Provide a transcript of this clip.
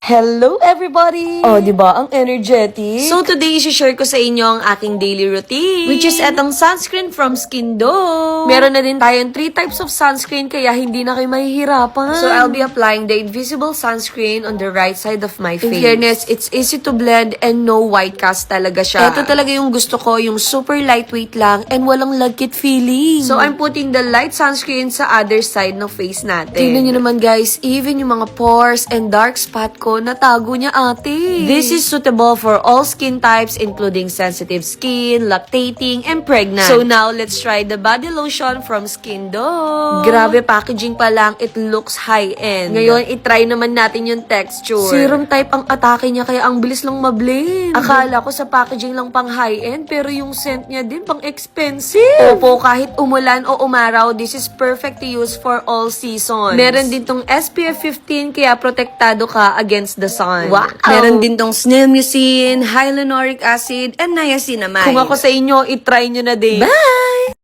Hello everybody! Oh, di ba ang energetic? So today, i-share ko sa inyo ang aking daily routine. Which is etong sunscreen from Skindo. Meron na din tayong 3 types of sunscreen kaya hindi na kayo mahihirapan. So I'll be applying the invisible sunscreen on the right side of my face. In fairness, it's easy to blend and no white cast talaga siya. Ito talaga yung gusto ko, yung super lightweight lang and walang lagkit feeling. So I'm putting the light sunscreen sa other side ng face natin. Tingnan nyo naman guys, even yung mga pores and dark spot ko, natago niya ate. This is suitable for all skin types including sensitive skin, lactating, and pregnant. So now, let's try the body lotion from Skindo. Grabe, packaging pa lang, it looks high-end. Ngayon, itry naman natin yung texture. Serum type ang atake niya kaya ang bilis lang mablend. Akala ko sa packaging lang pang high-end, pero yung scent niya din pang expensive. Opo, kahit umulan o umaraw, this is perfect to use for all seasons. Meron din tong SPF 15 kaya protektado ka against the sun. Wow! Meron din tong snail mucin, hyaluronic acid, and niacinamide. Kung ako sa inyo, itry nyo na din. Bye!